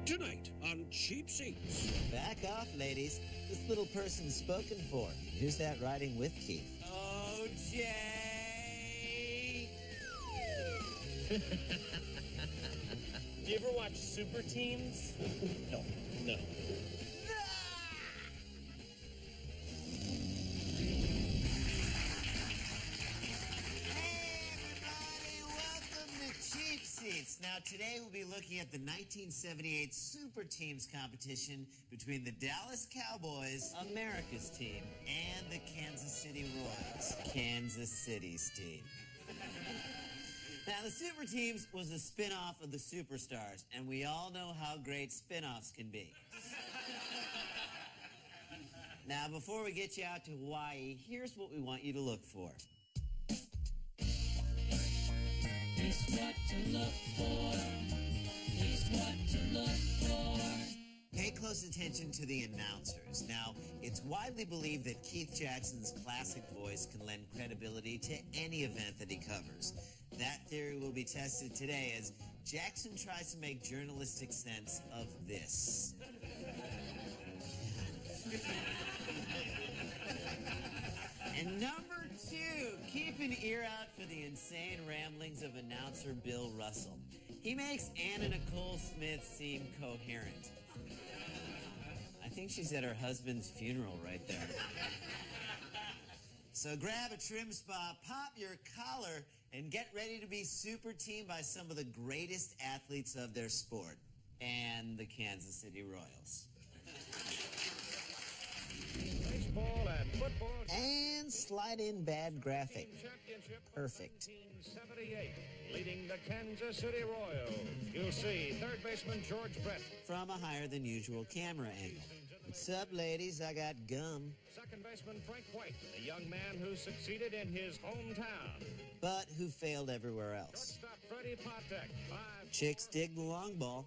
Tonight on Cheap Seats. Back off, ladies. This little person's spoken for. Who's that riding with Keith? Oh, Jay! Do you ever watch Superteams? No. Now, today we'll be looking at the 1978 Superteams competition between the Dallas Cowboys, America's team, and the Kansas City Royals, Kansas City's team. Now, the Superteams was a spin-off of the Superstars, and we all know how great spin-offs can be. Now, before we get you out to Hawaii, here's what we want you to look for. It's what to look for. It's what to look for. Pay close attention to the announcers. Now, it's widely believed that Keith Jackson's classic voice can lend credibility to any event that he covers. That theory will be tested today as Jackson tries to make journalistic sense of this. And number 2, keep an ear out for the insane ramblings of announcer Bill Russell. He makes Anna Nicole Smith seem coherent. I think she's at her husband's funeral right there. So grab a trim spot, pop your collar, and get ready to be super teamed by some of the greatest athletes of their sport and the Kansas City Royals. Baseball and football. And slide in bad graphic. Perfect. 1978, leading the Kansas City Royals. You'll see third baseman George Brett. From a higher than usual camera angle. What's up, ladies? I got gum. Second baseman Frank White, the young man who succeeded in his hometown. But who failed everywhere else. Shortstop Freddie Patek. Chicks dig the long ball.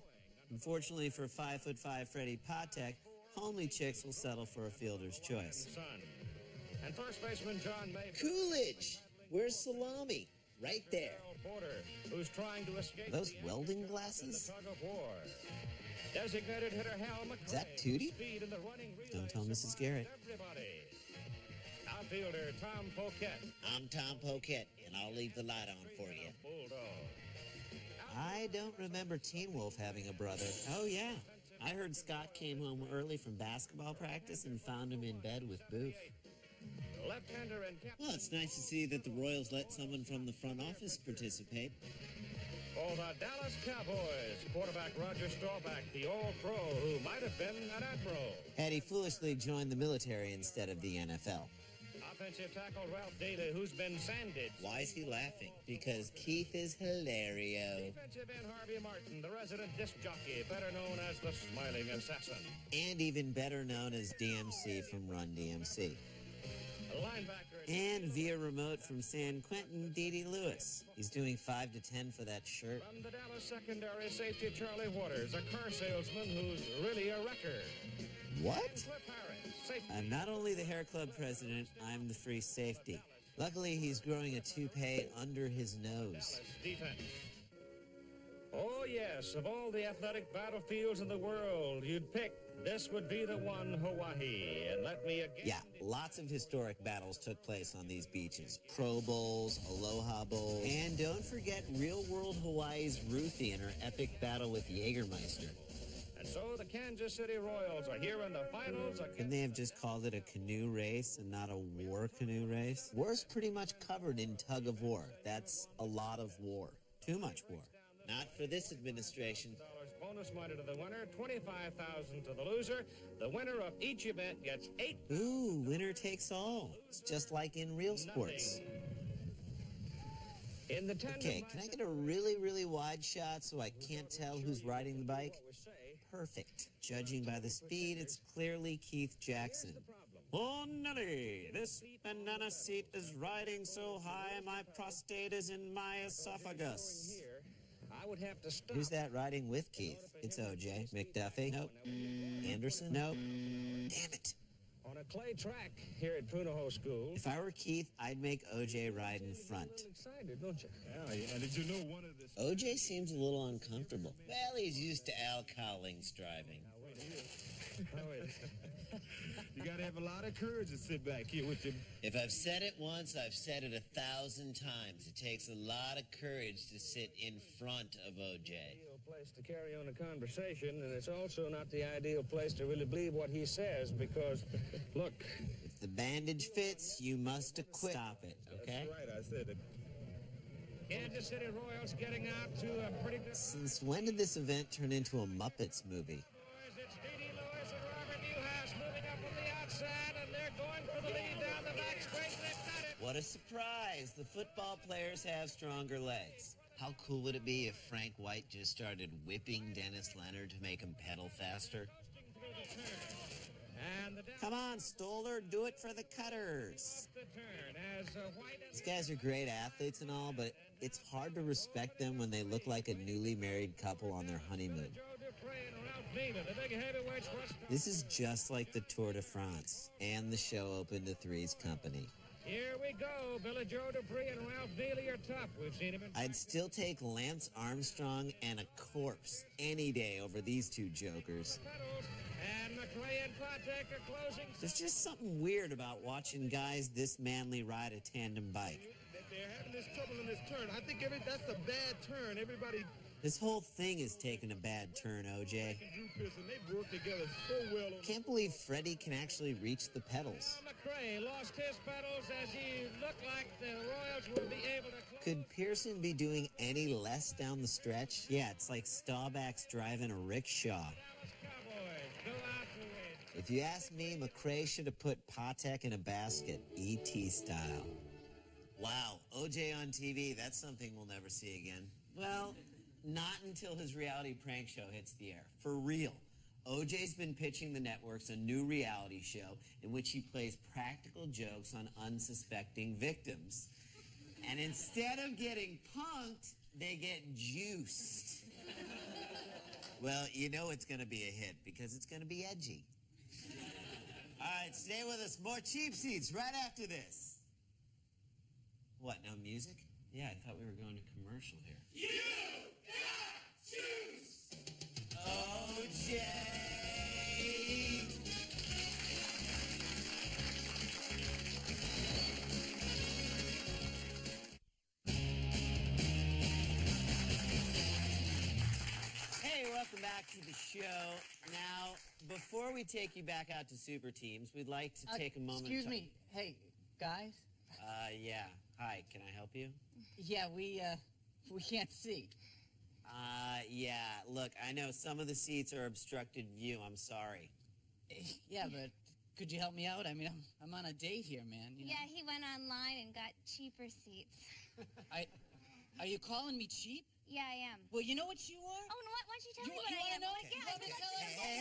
Unfortunately for 5'5" Freddie Patek, homely chicks will settle for a fielder's choice. Son. And first baseman John May. Coolidge! Where's Salami? Right there. Porter, who's trying to escape. Those welding glasses? The tug of war. Designated hitter Hal McRae. Is that Tootie? Speed in the running relay. Don't tell Mrs. Garrett. Everybody. Outfielder Tom Poquette. I'm Tom Poquette, and I'll leave the light on for you. Bulldog. I don't remember Teen Wolf having a brother. Oh, yeah. I heard Scott came home early from basketball practice and found him in bed with Boof. Left-hander and captain. Well, it's nice to see that the Royals let someone from the front office participate. For the Dallas Cowboys, quarterback Roger Staubach, the All-Pro who might have been an Admiral. Had he foolishly joined the military instead of the NFL. Offensive tackle Ralph Daly, who's been sanded. Why is he laughing? Because Keith is hilarious. Defensive end Harvey Martin, the resident disc jockey, better known as the Smiling Assassin. And even better known as DMC from Run DMC. Linebacker. And via remote from San Quentin, Dede Lewis. He's doing 5 to 10 for that shirt. From the Dallas secondary safety Charlie Waters, a car salesman who's really a wrecker. What? Cliff Harris, safety. I'm not only the hair club president, I'm the free safety. Luckily, he's growing a toupee under his nose. Dallas defense. Oh, yes, of all the athletic battlefields in the world you'd pick, this would be the one, Hawaii. And let me again... Yeah, lots of historic battles took place on these beaches. Pro Bowls, Aloha Bowls, and don't forget real-world Hawaii's Ruthie in her epic battle with Jägermeister. And so the Kansas City Royals are here in the finals. Couldn't they have just called it a canoe race and not a war canoe race? War's pretty much covered in tug of war. That's a lot of war. Too much war. Not for this administration. Bonus money to the winner, $25,000 to the loser. The winner of each event gets 8. Ooh, winner takes all. It's just like in real sports. In the Okay, can I get a really, really wide shot so I can't tell who's riding the bike? Perfect. Judging by the speed, it's clearly Keith Jackson. Oh, Nelly, this banana seat is riding so high my prostate is in my esophagus. I would have to stop. Who's that riding with Keith? It's OJ. McDuffie? Nope. Anderson? Nope. Damn it. on a clay track here at Punahou School. If I were Keith, I'd make OJ ride in front. You're a little excited, don't you? Yeah, and did you know one of the... OJ seems a little uncomfortable. Well, he's used to Al Cowling's driving. You gotta have a lot of courage to sit back here with your... If I've said it once, I've said it 1,000 times. It takes a lot of courage to sit in front of OJ. Ideal place to carry on a conversation, and it's also not the ideal place to really believe what he says because, look... If the bandage fits, you must acquit. Stop it, okay? That's right, I said it. Kansas City Royals getting out to a pretty good... Since when did this event turn into a Muppets movie? It's D.D. Lewis and Robert Newhouse moving up on the outside, and they're going for the lead down the back straight. They've got it. What a surprise. The football players have stronger legs. How cool would it be if Frank White just started whipping Dennis Leonard to make him pedal faster? Come on, Stoller, do it for the Cutters. These guys are great athletes and all, but it's hard to respect them when they look like a newly married couple on their honeymoon. This is just like the Tour de France and the show open to Three's Company. Here we go. Billy Joe Dupree and Ralph Neely are tough. We've seen him in... I'd still take Lance Armstrong and a corpse any day over these two jokers. And McRae and Patek are closing. There's just something weird about watching guys this manly ride a tandem bike. They're having this trouble in this turn. I think that's a bad turn. Everybody... This whole thing is taking a bad turn, OJ. Drew Pearson, they've worked together so well. Can't believe Freddie can actually reach the pedals. McRae lost his pedals as he looked like the Royals would be able to close. Could Pearson be doing any less down the stretch? Yeah, it's like Staubach's driving a rickshaw. If you ask me, McRae should have put Patek in a basket, E.T. style. Wow, OJ on TV, that's something we'll never see again. Well, not until his reality prank show hits the air. For real. OJ's been pitching the networks a new reality show in which he plays practical jokes on unsuspecting victims. And instead of getting punked, they get juiced. Well, you know it's going to be a hit because it's going to be edgy. All right, stay with us. More Cheap Seats right after this. What, no music? Yeah, I thought we were going to commercial here. You got juice! OJ! Hey, welcome back to the show. Now, before we take you back out to Superteams, we'd like to take a moment. Excuse me. Hey, guys. Yeah. Hi, can I help you? Yeah, we can't see. Yeah, look, I know some of the seats are obstructed view. I'm sorry. Yeah, but could you help me out? I mean, I'm on a date here, man. You know? Yeah, he went online and got cheaper seats. Are you calling me cheap? Yeah, I am. Well, you know what you are? Oh, no, why don't you tell me what you I wanna am? know? Like, yeah, Let me tell everybody.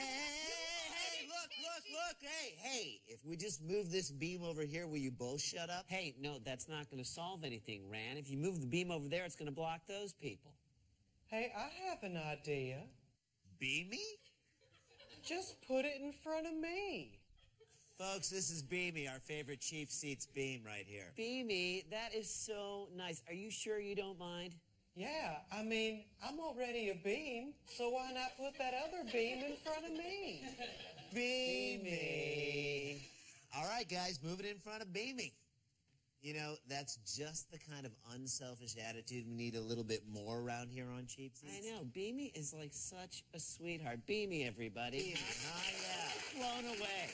Hey, look, hey, if we just move this beam over here, will you both shut up? Hey, no, that's not going to solve anything, Ran. If you move the beam over there, it's going to block those people. Hey, I have an idea. Beamy? Just put it in front of me. Folks, this is Beamy, our favorite cheap seats beam right here. Beamy, that is so nice. Are you sure you don't mind? Yeah, I mean, I'm already a beam, so why not put that other beam in front of me? Beamy. All right, guys, move it in front of Beamy. You know, that's just the kind of unselfish attitude we need a little bit more around here on Cheap Seats. I know. Beamy is like such a sweetheart. Beamy, everybody. Beamy. Oh, yeah. Blown away.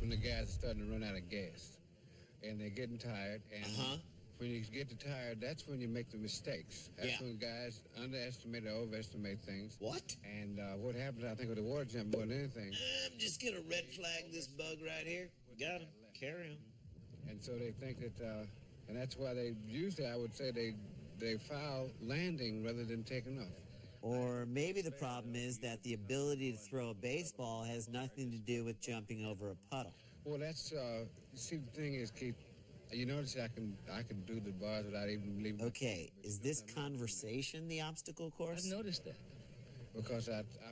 When the guys are starting to run out of gas, and they're getting tired, and when you get to tired, that's when you make the mistakes. That's when guys underestimate or overestimate things. What? And what happens, I think, with the water jump more than anything. I'm just going to red flag this bug right here. Got him. Carry him. And so they think that, and that's why they usually, I would say, they foul landing rather than taking off. Or maybe the problem is that the ability to throw a baseball has nothing to do with jumping over a puddle. Well, that's, see, the thing is, Keith, you notice I can do the bars without even leaving. Okay, is this conversation the obstacle course? I've noticed that. Because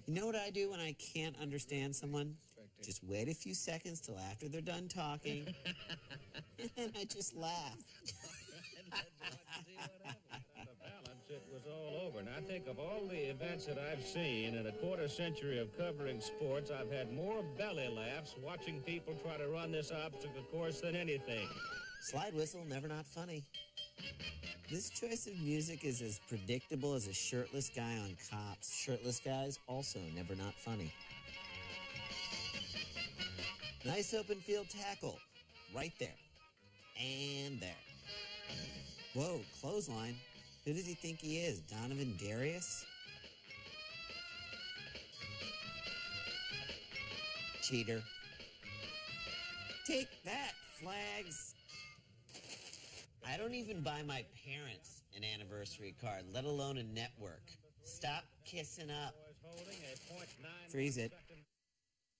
You know what I do when I can't understand someone? Just wait a few seconds till after they're done talking. And I just laugh. It was all over. And I think of all the events that I've seen in a quarter century of covering sports, I've had more belly laughs watching people try to run this obstacle course than anything. Slide whistle, never not funny. This choice of music is as predictable as a shirtless guy on Cops. Shirtless guys, also never not funny. Nice open field tackle. Right there. And there. Whoa, clothesline. Who does he think he is? Donovan Darius? Cheater. Take that, flags. I don't even buy my parents an anniversary card, let alone a network. Stop kissing up. Freeze it.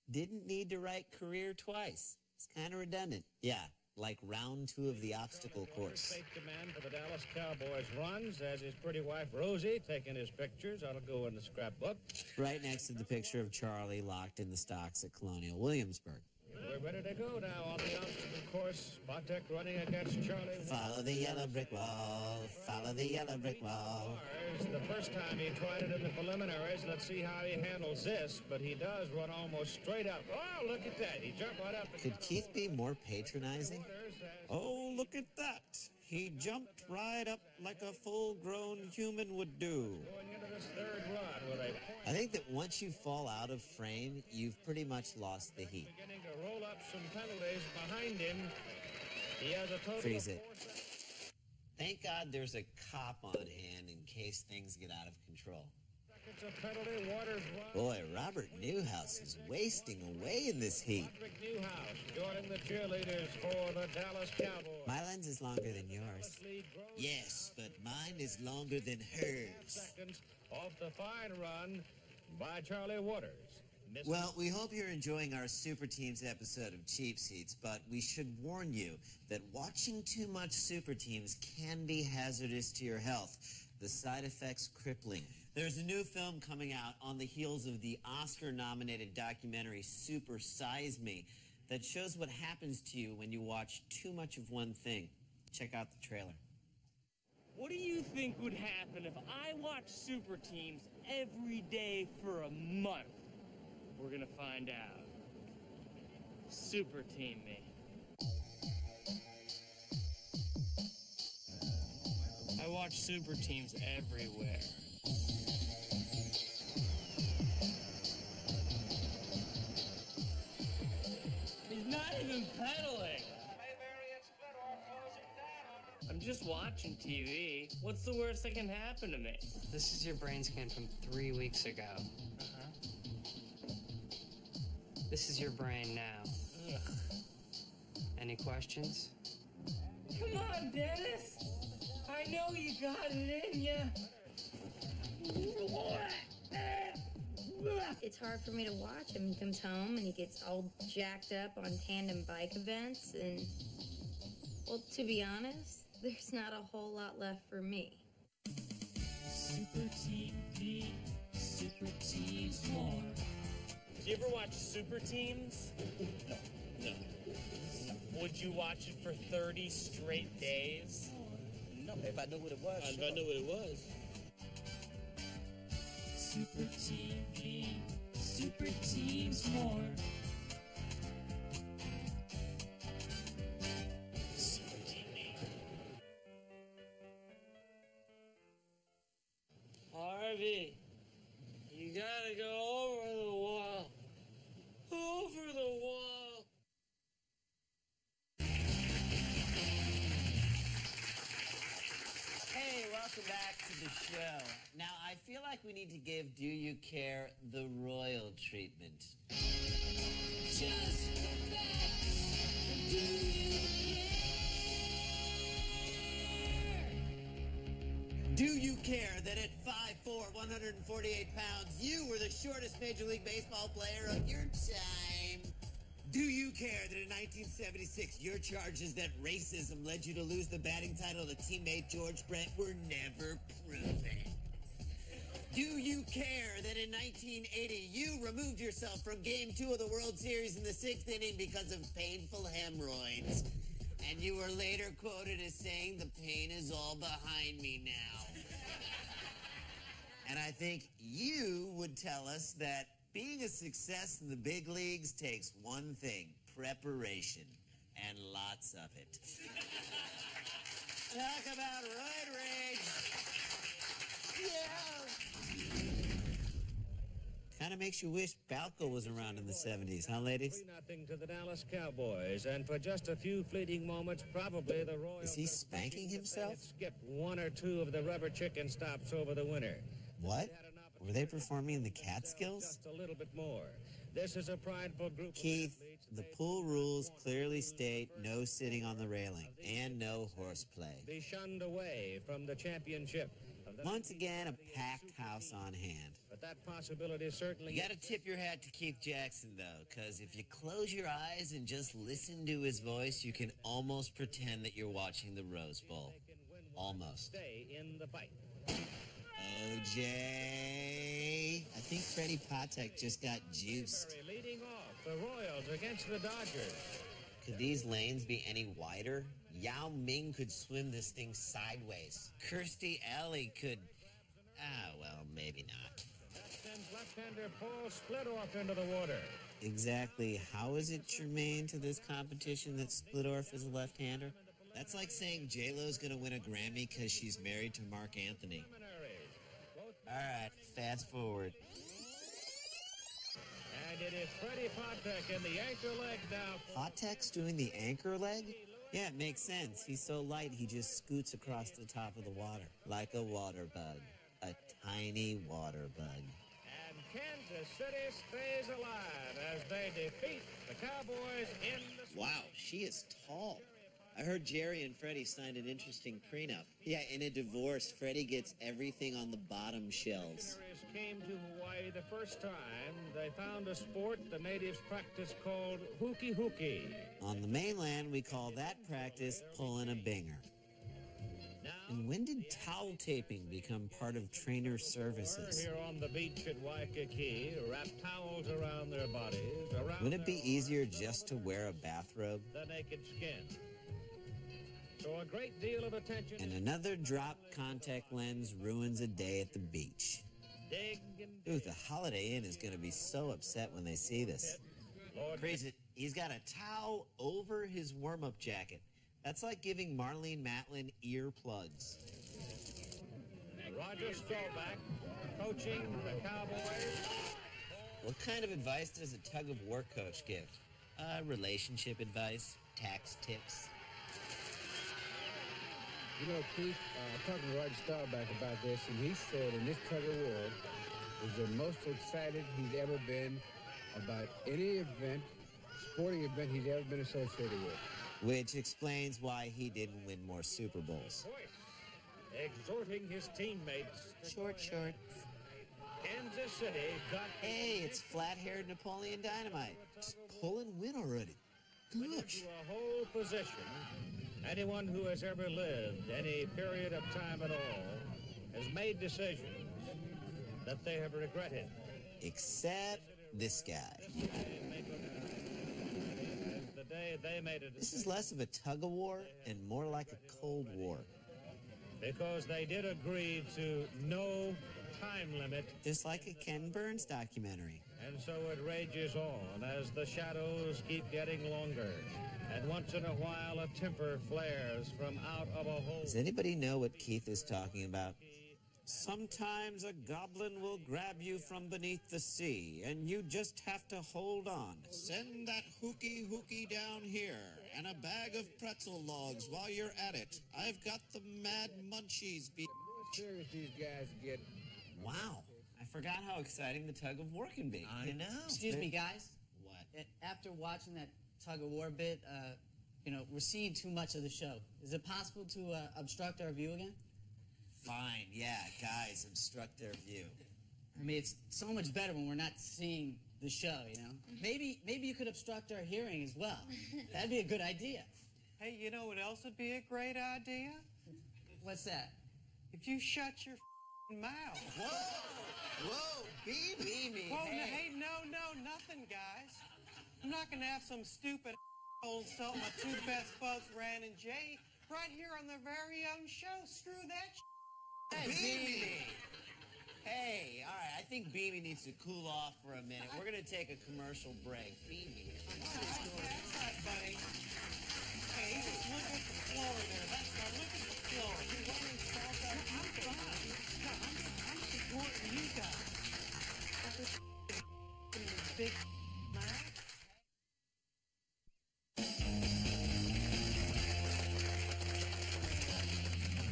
Didn't need to write career twice. It's kind of redundant. Yeah, like round 2 of the obstacle course. Fake demand for the Dallas Cowboys runs as his pretty wife Rosie taking his pictures. That'll go in the scrapbook. Right next to the picture of Charlie locked in the stocks at Colonial Williamsburg. We're ready to go now on the obstacle course. Botek running against Charlie. Follow the yellow brick wall. Follow the yellow brick wall. The first time he tried it in the preliminaries. Let's see how he handles this. But he does run almost straight up. Oh, look at that. He jumped right up. Could Keith be more patronizing? Oh, look at that. He jumped right up like a full-grown human would do. Going into this third run with a I think that once you fall out of frame, you've pretty much lost the heat. beginning to roll up some penalties behind him. He has a total Freeze of it. Thank God there's a cop on hand in case things get out of control. It's a penalty. Waters run. Boy, Robert Newhouse is wasting away in this heat. Patrick Newhouse joining the cheerleaders for the Dallas Cowboys. My lens is longer than yours. Yes, but mine is longer than hers. Seconds off the fine run by Charlie Waters. Well, we hope you're enjoying our Super Teams episode of Cheap Seats, but we should warn you that watching too much Super Teams can be hazardous to your health. The side effects crippling. There's a new film coming out on the heels of the Oscar-nominated documentary Super Size Me that shows what happens to you when you watch too much of one thing. Check out the trailer. What do you think would happen if I watched Super Teams every day for a month? We're gonna find out. Super Team me. I watch Super Teams everywhere. He's not even pedaling. I'm just watching TV. What's the worst that can happen to me? This is your brain scan from 3 weeks ago. This is your brain now. Ugh. Any questions? Come on, Dennis. I know you got it in ya. It's hard for me to watch him. He comes home and he gets all jacked up on tandem bike events and, well, to be honest, there's not a whole lot left for me. Super Team P, Super Teams more. Did you ever watch Super Teams? No. Would you watch it for 30 straight days? No, if I knew what it was. If I knew what it was. Super Team P, Super Teams more. Super Team P. Harvey, you gotta go over the wall. Over the wall. Hey, welcome back to the show. Now, I feel like we need to give Do You Care the royal treatment. Just the facts. Do you care? Do you care that at 5'4", 148 pounds, you were the shortest Major League Baseball player of your time? Do you care that in 1976, your charges that racism led you to lose the batting title to teammate George Brett were never proven? Do you care that in 1980 you removed yourself from Game 2 of the World Series in the 6th inning because of painful hemorrhoids? And you were later quoted as saying, "The pain is all behind me now." And I think you would tell us that being a success in the big leagues takes one thing: preparation, and lots of it. Talk about roid rage. Yeah. Kind of makes you wish Balco was around in the 70s, huh, ladies? 3-0 to the Dallas Cowboys, and for just a few fleeting moments, probably the Royals... Is he spanking himself? ...skipped one or two of the rubber chicken stops over the winter. What? Were they performing in the Catskills? Just a little bit more. This is a prideful group. Keith, the pool rules clearly state no sitting on the railing and no horseplay. Be shunned away from the championship. Once again, a packed house on hand. But that possibility certainly... You gotta tip your hat to Keith Jackson, though, because if you close your eyes and just listen to his voice, you can almost pretend that you're watching the Rose Bowl. Almost. Stay in the fight. OJ. I think Freddie Patek just got juiced. Leading off, the Royals against the Dodgers. Could these lanes be any wider? Yao Ming could swim this thing sideways. Kirstie Alley could... well, maybe not. That sends left-hander Paul Splittorff into the water. Exactly. How is it germane to this competition that Splittorff is a left-hander? That's like saying J-Lo's gonna win a Grammy because she's married to Mark Anthony. All right, fast forward. And it is Freddie Patek in the anchor leg now. Patek's doing the anchor leg? Yeah, it makes sense. He's so light, he just scoots across the top of the water. Like a water bug. A tiny water bug. And Kansas City stays alive as they defeat the Cowboys in the... Wow, she is tall. I heard Jerry and Freddie signed an interesting prenup. Yeah, in a divorce, Freddie gets everything on the bottom shelves. Came to Hawaii the first time, they found a sport the natives practice called hooky-hooky. On the mainland, we call that practice pulling a binger. And when did towel taping become part of trainer services? Here on the beach at Waikiki, wrap towels around their bodies. Would it be easier just to wear a bathrobe? The naked skin. So a great deal of attention. And another drop contact lens ruins a day at the beach. Ooh, the Holiday Inn is going to be so upset when they see this. Crazy, he's got a towel over his warm-up jacket. That's like giving Marlene Matlin earplugs. Roger Staubach, coaching the Cowboys. What kind of advice does a tug-of-war coach give? Relationship advice, tax tips. You know, Keith, talking to Roger Staubach about this, and he said in this tug-of-war is the most excited he's ever been about any event, sporting event he's ever been associated with. Which explains why he didn't win more Super Bowls. Exhorting his teammates. Short shorts. Kansas City got... Hey, it's flat-haired Napoleon Dynamite. Just pull and win already. Gosh. To a whole position. Anyone who has ever lived any period of time at all has made decisions that they have regretted. Except this guy. The day they made a decision. This is less of a tug-of-war and more like a Cold War. Because they did agree to no time limit. Just like a Ken Burns documentary. And so it rages on as the shadows keep getting longer. And once in a while, a temper flares from out of a hole. Does anybody know what Keith is talking about? Sometimes a goblin will grab you from beneath the sea, and you just have to hold on. Send that hooky down here, and a bag of pretzel logs while you're at it. I've got the mad munchies. Serious these guys get. Wow. I forgot how exciting the tug-of-war can be. I know. Excuse me, guys. What? After watching that tug-of-war bit, we're seeing too much of the show. Is it possible to obstruct our view again? Fine, yeah, guys, obstruct their view. I mean, it's so much better when we're not seeing the show, you know? Maybe you could obstruct our hearing as well. That'd be a good idea. Hey, you know what else would be a great idea? What's that? If you shut your mouth. Whoa! Whoa, Beamy! Whoa, Hey. nothing, guys. I'm not gonna have some stupid old salt my two best buds, Ran and Jay, right here on their very own show. Screw that Hey, Beamy! Hey, all right, I think Beamy needs to cool off for a minute. We're gonna take a commercial break. Beamy, come on. That's right, buddy. Hey, just look at the floor there. That's right, look at the floor. You want to install that? I'm fine. No, I'm supporting you guys. Big mouth.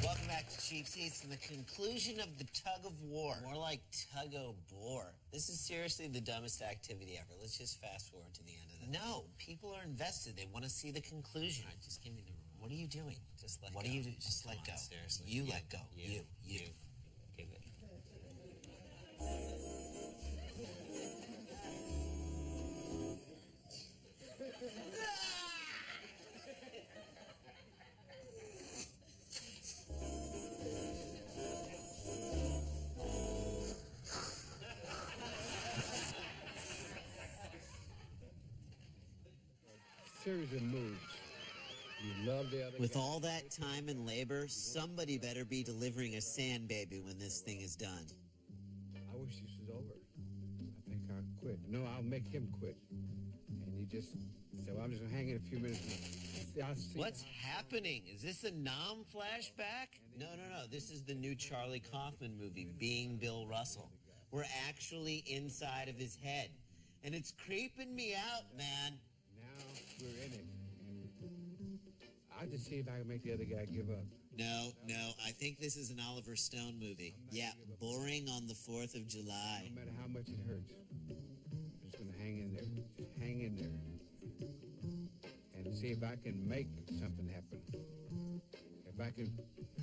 Welcome back to Cheap Seats and the conclusion of the tug of war. More like tug-o-bore. This is seriously the dumbest activity ever. Let's just fast forward to the end of it. No, people are invested. They want to see the conclusion. All right, just give me the remote. What are you doing? Just let go. What do you do? Just let go. Seriously. You let go. You. Give it. Series of moves. You love the other With guy. all that time and labor, somebody better be delivering a sand baby when this thing is done. I wish this was over. I think I'll quit. No, I'll make him quit. And he just, so I'm just hanging a few minutes. I'll see. What's happening? Is this a Nam flashback? No. This is the new Charlie Kaufman movie, Being Bill Russell. We're actually inside of his head. And it's creeping me out, man. Now we're in it. I'll just see if I can make the other guy give up. No, I think this is an Oliver Stone movie. Yeah, boring on the 4th of July. No matter how much it hurts, I'm just going to hang in there. Just hang in there. And see if I can make something happen. If I can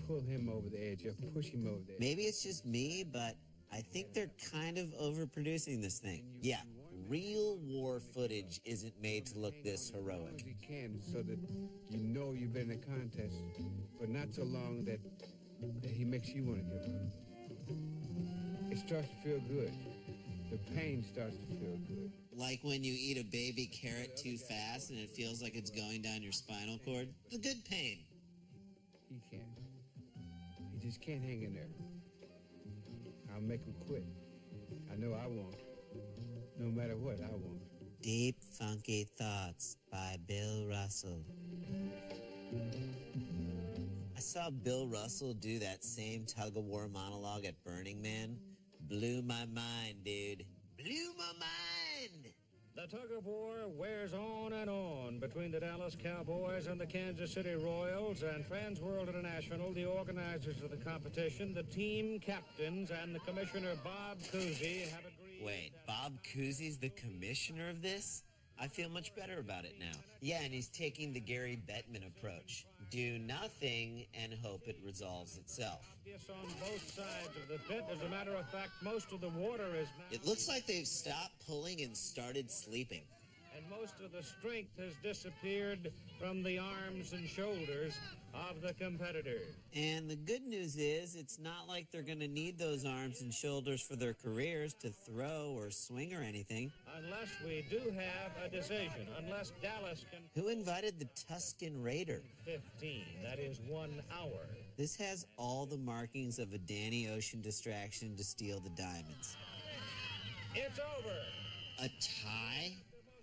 pull him over the edge or push him over the edge. Maybe it's just me, but I think they're kind of overproducing this thing. Yeah, real war footage isn't made to look this heroic. You can, so that you know you've been in a contest, but not so long that he makes you want to give up. It starts to feel good. The pain starts to feel good. Like when you eat a baby carrot too fast and it feels like it's going down your spinal cord. The good pain. He can't. He just can't hang in there. I'll make him quit. I know I won't. No matter what, I won't. Deep Funky Thoughts by Bill Russell. I saw Bill Russell do that same tug-of-war monologue at Burning Man. Blew my mind, dude. Blew my mind! The tug-of-war wears on and on between the Dallas Cowboys and the Kansas City Royals, and Fans World International, the organizers of the competition, the team captains, and the commissioner, Bob Cousy, have agreed... Wait, Bob Cousy's the commissioner of this? I feel much better about it now. Yeah, and he's taking the Gary Bettman approach. Do nothing and hope it resolves itself. Yes, on both sides of the pit. As a matter of fact, most of the water is now... It looks like they've stopped pulling and started sleeping. And most of the strength has disappeared from the arms and shoulders of the competitor. And the good news is, it's not like they're going to need those arms and shoulders for their careers to throw or swing or anything. Unless we do have a decision. Unless Dallas can... Who invited the Tuscan Raider? 15. That is 1 hour. This has all the markings of a Danny Ocean distraction to steal the diamonds. It's over. A tie?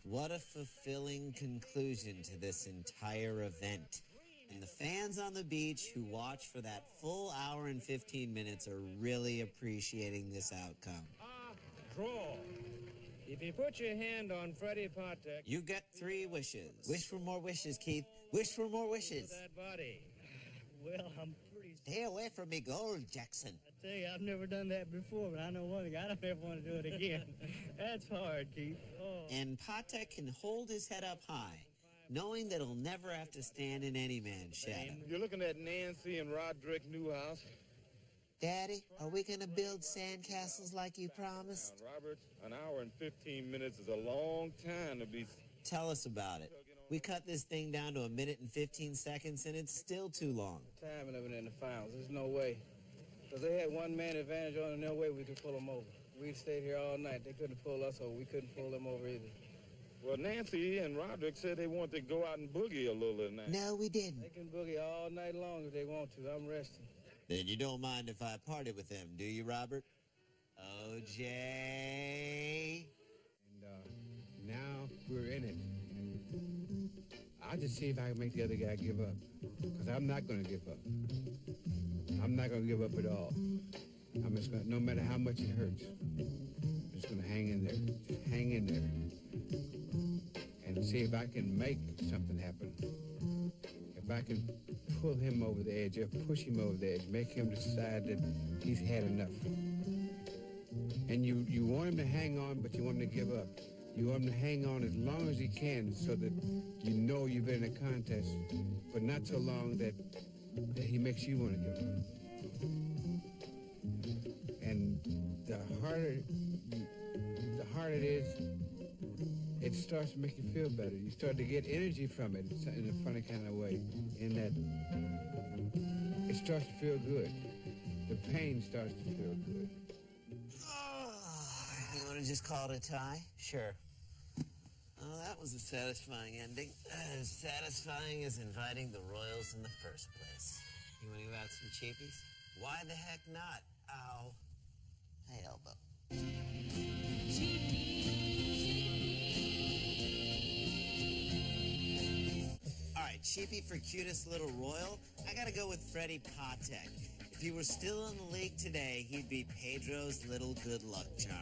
What a fulfilling conclusion to this entire event. And the fans on the beach who watch for that full hour and 15 minutes are really appreciating this outcome. Draw. If you put your hand on Freddie Patek... You get 3 wishes. Wish for more wishes, Keith. Wish for more wishes. That body. Well, I'm pretty... Stay away from me gold, Jackson. I tell you, I've never done that before, but I know one thing. I don't ever want to do it again. That's hard, Keith. Oh. And Patek can hold his head up high, knowing that he'll never have to stand in any man's shadow. You're looking at Nancy and Roderick Newhouse. Daddy, are we going to build sandcastles like you promised? Now, Robert, an hour and 15 minutes is a long time to be... Tell us about it. We cut this thing down to 1 minute and 15 seconds, and it's still too long. Time of it in the finals. There's no way. Because they had one-man advantage on, and no way we could pull them over. We stayed here all night. They couldn't pull us over. We couldn't pull them over either. Well, Nancy and Roderick said they wanted to go out and boogie a little tonight. No, we didn't. They can boogie all night long if they want to. I'm resting. Then you don't mind if I party with them, do you, Robert? OJ. And now we're in it. I'll just see if I can make the other guy give up. Because I'm not going to give up. I'm not going to give up at all. I'm just going to, no matter how much it hurts, I'm just going to hang in there. Just hang in there. And see if I can make something happen. If I can pull him over the edge or push him over the edge, make him decide that he's had enough. And you want him to hang on, but you want him to give up. You want him to hang on as long as he can so that you know you've been in a contest, but not so long that he makes you want to give up. And the harder it is, it starts to make you feel better. You start to get energy from it in a funny kind of way, in that it starts to feel good. The pain starts to feel good. You want to just call it a tie? Sure. Oh, that was a satisfying ending. As satisfying as inviting the Royals in the first place. You want to give out some cheapies? Why the heck not? Ow. Hey, elbow. All right, cheapie for cutest little Royal. I got to go with Freddie Patek. If he were still in the league today, he'd be Pedro's little good luck charm.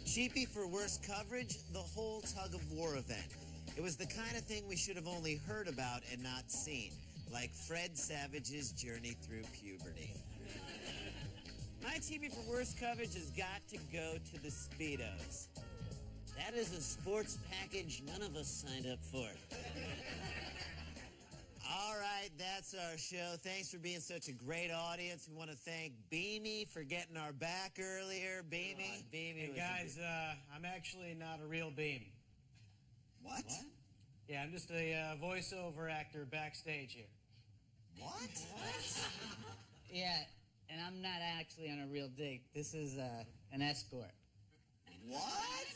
Cheapie for worst coverage, the whole tug-of-war event. It was the kind of thing we should have only heard about and not seen, like Fred Savage's journey through puberty. My cheapie for worst coverage has got to go to the Speedos. That is a sports package none of us signed up for. All right, that's our show. Thanks for being such a great audience. We want to thank Beamy for getting our back earlier. Beamy. Hey, guys, I'm actually not a real Beam. What? Yeah, I'm just a voiceover actor backstage here. What? Yeah, and I'm not actually on a real date. This is an escort. What?